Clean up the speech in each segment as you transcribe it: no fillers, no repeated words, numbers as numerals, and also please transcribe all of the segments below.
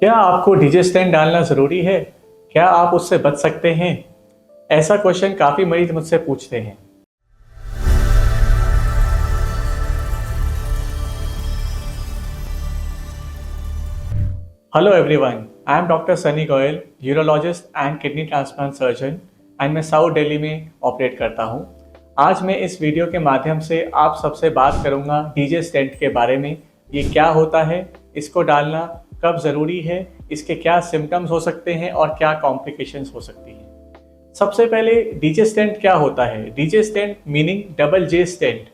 क्या आपको DJ stent डालना ज़रूरी है? क्या आप उससे बच सकते हैं? ऐसा क्वेश्चन काफ़ी मरीज मुझसे पूछते हैं। Hello everyone, I am doctor Sunny Goyal, urologist and kidney transplant surgeon and मैं साउथ दिल्ली में ऑपरेट करता हूँ। आज मैं इस वीडियो के माध्यम से आप सबसे बात करूँगा डीजे स्टेंट के बारे में। ये क्या होता है, इसको डालना कब ज़रूरी है, इसके क्या सिम्टम्स हो सकते हैं और क्या कॉम्प्लिकेशंस हो सकती हैं। सबसे पहले डीजे स्टेंट क्या होता है? डीजे स्टेंट मीनिंग डबल जे स्टेंट।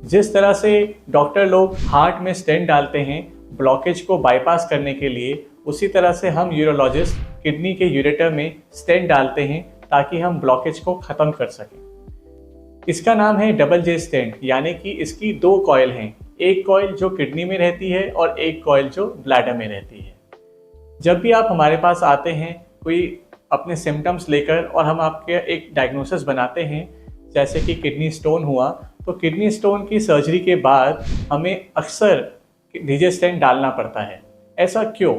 जिस तरह से डॉक्टर लोग हार्ट में स्टेंट डालते हैं ब्लॉकेज को बाईपास करने के लिए, उसी तरह से हम यूरोलॉजिस्ट किडनी के यूरेटर में स्टेंट डालते हैं ताकि हम ब्लॉकेज को ख़त्म कर सकें। इसका नाम है डबल जे स्टेंट, यानी कि इसकी दो कॉइल हैं, एक कॉइल जो किडनी में रहती है और एक कॉइल जो ब्लैडर में रहती है। जब भी आप हमारे पास आते हैं कोई अपने सिम्टम्स लेकर और हम आपके एक डायग्नोसिस बनाते हैं, जैसे कि किडनी स्टोन हुआ, तो किडनी स्टोन की सर्जरी के बाद हमें अक्सर डीजे स्टेंट डालना पड़ता है। ऐसा क्यों?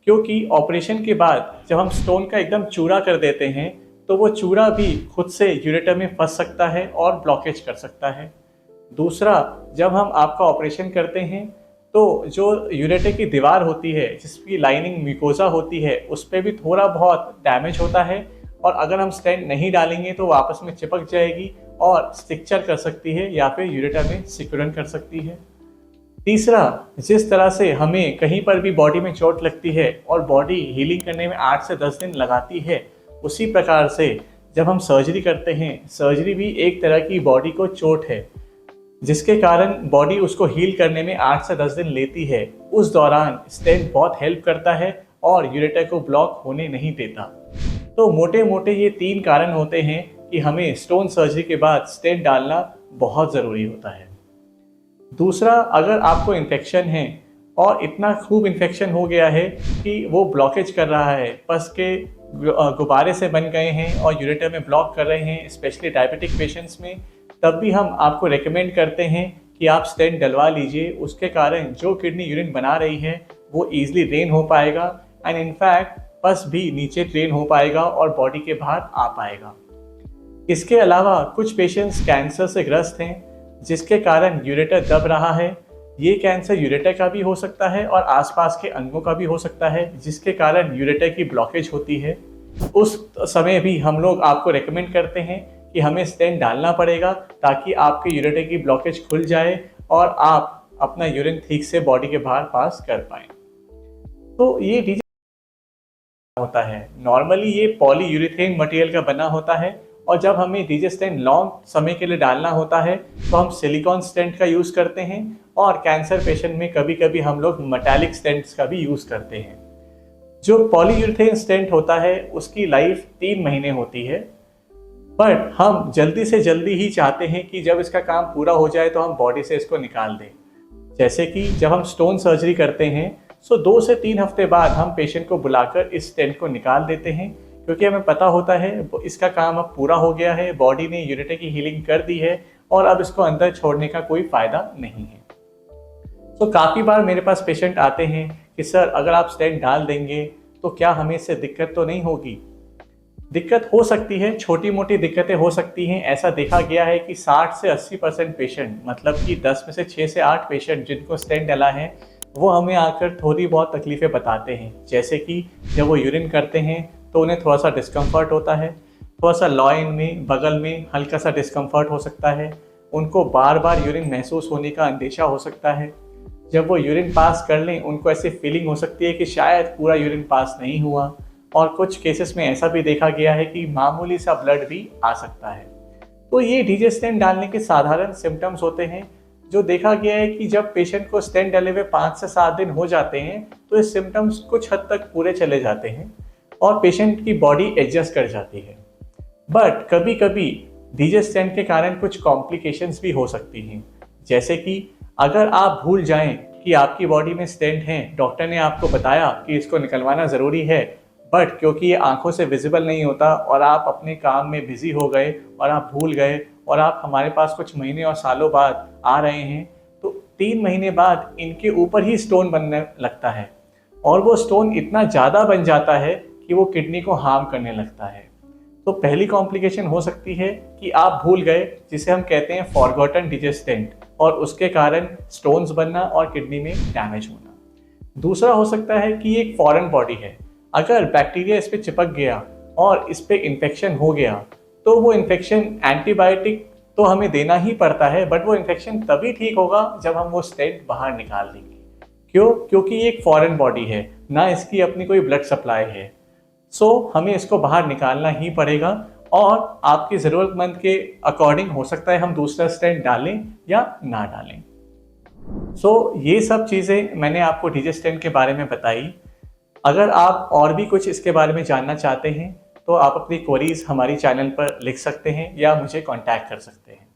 क्योंकि ऑपरेशन के बाद जब हम स्टोन का एकदम चूरा कर देते हैं तो वो चूरा भी खुद से यूरेटर में फंस सकता है और ब्लॉकेज कर सकता है। दूसरा, जब हम आपका ऑपरेशन करते हैं तो जो यूरेटर की दीवार होती है, जिसकी लाइनिंग म्यूकोसा होती है, उस पर भी थोड़ा बहुत डैमेज होता है और अगर हम स्टेंट नहीं डालेंगे तो वो आपस में चिपक जाएगी और स्ट्रक्चर कर सकती है या फिर यूरेटर में सिकुड़न कर सकती है। तीसरा, जिस तरह से हमें कहीं पर भी बॉडी में चोट लगती है और बॉडी हीलिंग करने में 8 से 10 दिन लगाती है, उसी प्रकार से जब हम सर्जरी करते हैं, सर्जरी भी एक तरह की बॉडी को चोट है जिसके कारण बॉडी उसको हील करने में 8 से 10 दिन लेती है। उस दौरान स्टेंट बहुत हेल्प करता है और यूरेटर को ब्लॉक होने नहीं देता। तो मोटे मोटे ये 3 कारण होते हैं कि हमें स्टोन सर्जरी के बाद स्टेंट डालना बहुत ज़रूरी होता है। दूसरा, अगर आपको इन्फेक्शन है और इतना खूब इन्फेक्शन हो गया है कि वो ब्लॉकेज कर रहा है, पस के गुब्बारे से बन गए हैं और यूरेटर में ब्लॉक कर रहे हैं, स्पेशली डायबिटिक पेशेंट्स में, तब भी हम आपको रेकमेंड करते हैं कि आप स्टेंट डलवा लीजिए। उसके कारण जो किडनी यूरिन बना रही है वो ईजिली ड्रेन हो पाएगा एंड इनफैक्ट पस भी नीचे ड्रेन हो पाएगा और बॉडी के बाहर आ पाएगा। इसके अलावा कुछ पेशेंट्स कैंसर से ग्रस्त हैं जिसके कारण यूरेटर दब रहा है। ये कैंसर यूरेटर का भी हो सकता है और आसपास के अंगों का भी हो सकता है, जिसके कारण यूरेटर की ब्लॉकेज होती है। उस समय भी हम लोग आपको रेकमेंड करते हैं कि हमें स्टेंट डालना पड़ेगा ताकि आपके यूरेटर की ब्लॉकेज खुल जाए और आप अपना यूरिन ठीक से बॉडी के बाहर पास कर पाएँ। तो ये डीजे होता है, नॉर्मली ये पॉलीयूरेथेन मटेरियल का बना होता है और जब हमें डीजे स्टेंट लॉन्ग समय के लिए डालना होता है तो हम सिलिकॉन स्टेंट का यूज़ करते हैं और कैंसर पेशेंट में कभी कभी हम लोग मेटालिक स्टेंट्स का भी यूज़ करते हैं। जो पॉलीयूरेथेन स्टेंट होता है उसकी लाइफ 3 महीने होती है, बट हम जल्दी से जल्दी ही चाहते हैं कि जब इसका काम पूरा हो जाए तो हम बॉडी से इसको निकाल दें। जैसे कि जब हम स्टोन सर्जरी करते हैं सो 2 से 3 हफ्ते बाद हम पेशेंट को बुलाकर इस स्टेंट को निकाल देते हैं, क्योंकि हमें पता होता है इसका काम अब पूरा हो गया है, बॉडी ने यूरेटर की हीलिंग कर दी है और अब इसको अंदर छोड़ने का कोई फ़ायदा नहीं है। तो काफ़ी बार मेरे पास पेशेंट आते हैं कि सर अगर आप स्टेंट डाल देंगे तो क्या हमें इससे दिक्कत तो नहीं होगी? दिक्कत हो सकती है, छोटी मोटी दिक्कतें हो सकती हैं। ऐसा देखा गया है कि 60 से 80% पेशेंट, मतलब कि 10 में से 6 से 8 पेशेंट जिनको स्टेंट डला है वो हमें आकर थोड़ी बहुत तकलीफ़ें बताते हैं। जैसे कि जब वो यूरिन करते हैं तो उन्हें थोड़ा सा डिस्कम्फर्ट होता है, थोड़ा सा लॉइन में बगल में हल्का सा डिस्कम्फर्ट हो सकता है, उनको बार बार यूरिन महसूस होने का अंदेशा हो सकता है। जब वो यूरिन पास कर लें उनको ऐसी फीलिंग हो सकती है कि शायद पूरा यूरिन पास नहीं हुआ और कुछ केसेस में ऐसा भी देखा गया है कि मामूली सा ब्लड भी आ सकता है। तो ये डीजे स्टेंट डालने के साधारण सिम्टम्स होते हैं जो देखा गया है कि जब पेशेंट को स्टेंट डले हुए 5 से 7 दिन हो जाते हैं तो ये सिम्टम्स कुछ हद तक पूरे चले जाते हैं और पेशेंट की बॉडी एडजस्ट कर जाती है। बट कभी कभी डीजे स्टेंट के कारण कुछ कॉम्प्लिकेशंस भी हो सकती हैं, जैसे कि अगर आप भूल जाएं कि आपकी बॉडी में स्टेंट है, डॉक्टर ने आपको बताया कि इसको निकलवाना ज़रूरी है, बट क्योंकि ये आंखों से विजिबल नहीं होता और आप अपने काम में बिजी हो गए और आप भूल गए और आप हमारे पास कुछ महीने और सालों बाद आ रहे हैं, तो 3 महीने बाद इनके ऊपर ही स्टोन बनने लगता है और वो स्टोन इतना ज़्यादा बन जाता है कि वो किडनी को हार्म करने लगता है। तो पहली कॉम्प्लिकेशन हो सकती है कि आप भूल गए, जिसे हम कहते हैं फॉरगॉटन डिजेस्टेंट, और उसके कारण स्टोन्स बनना और किडनी में डैमेज होना। दूसरा हो सकता है कि ये एक फॉरेन बॉडी है, अगर बैक्टीरिया इस पे चिपक गया और इस पे इन्फेक्शन हो गया तो वो इन्फेक्शन एंटीबायोटिक तो हमें देना ही पड़ता है, बट वो इन्फेक्शन तभी ठीक होगा जब हम वो स्टेंट बाहर निकाल देंगे। क्यों? क्योंकि ये एक फॉरेन बॉडी है, ना इसकी अपनी कोई ब्लड सप्लाई है। सो हमें इसको बाहर निकालना ही पड़ेगा और आपकी ज़रूरतमंद के अकॉर्डिंग हो सकता है हम दूसरा स्टेंट डालें या ना डालें। ये सब चीज़ें मैंने आपको डीजे स्टेंट के बारे में बताई। अगर आप और भी कुछ इसके बारे में जानना चाहते हैं तो आप अपनी क्वेरीज हमारी चैनल पर लिख सकते हैं या मुझे कांटेक्ट कर सकते हैं।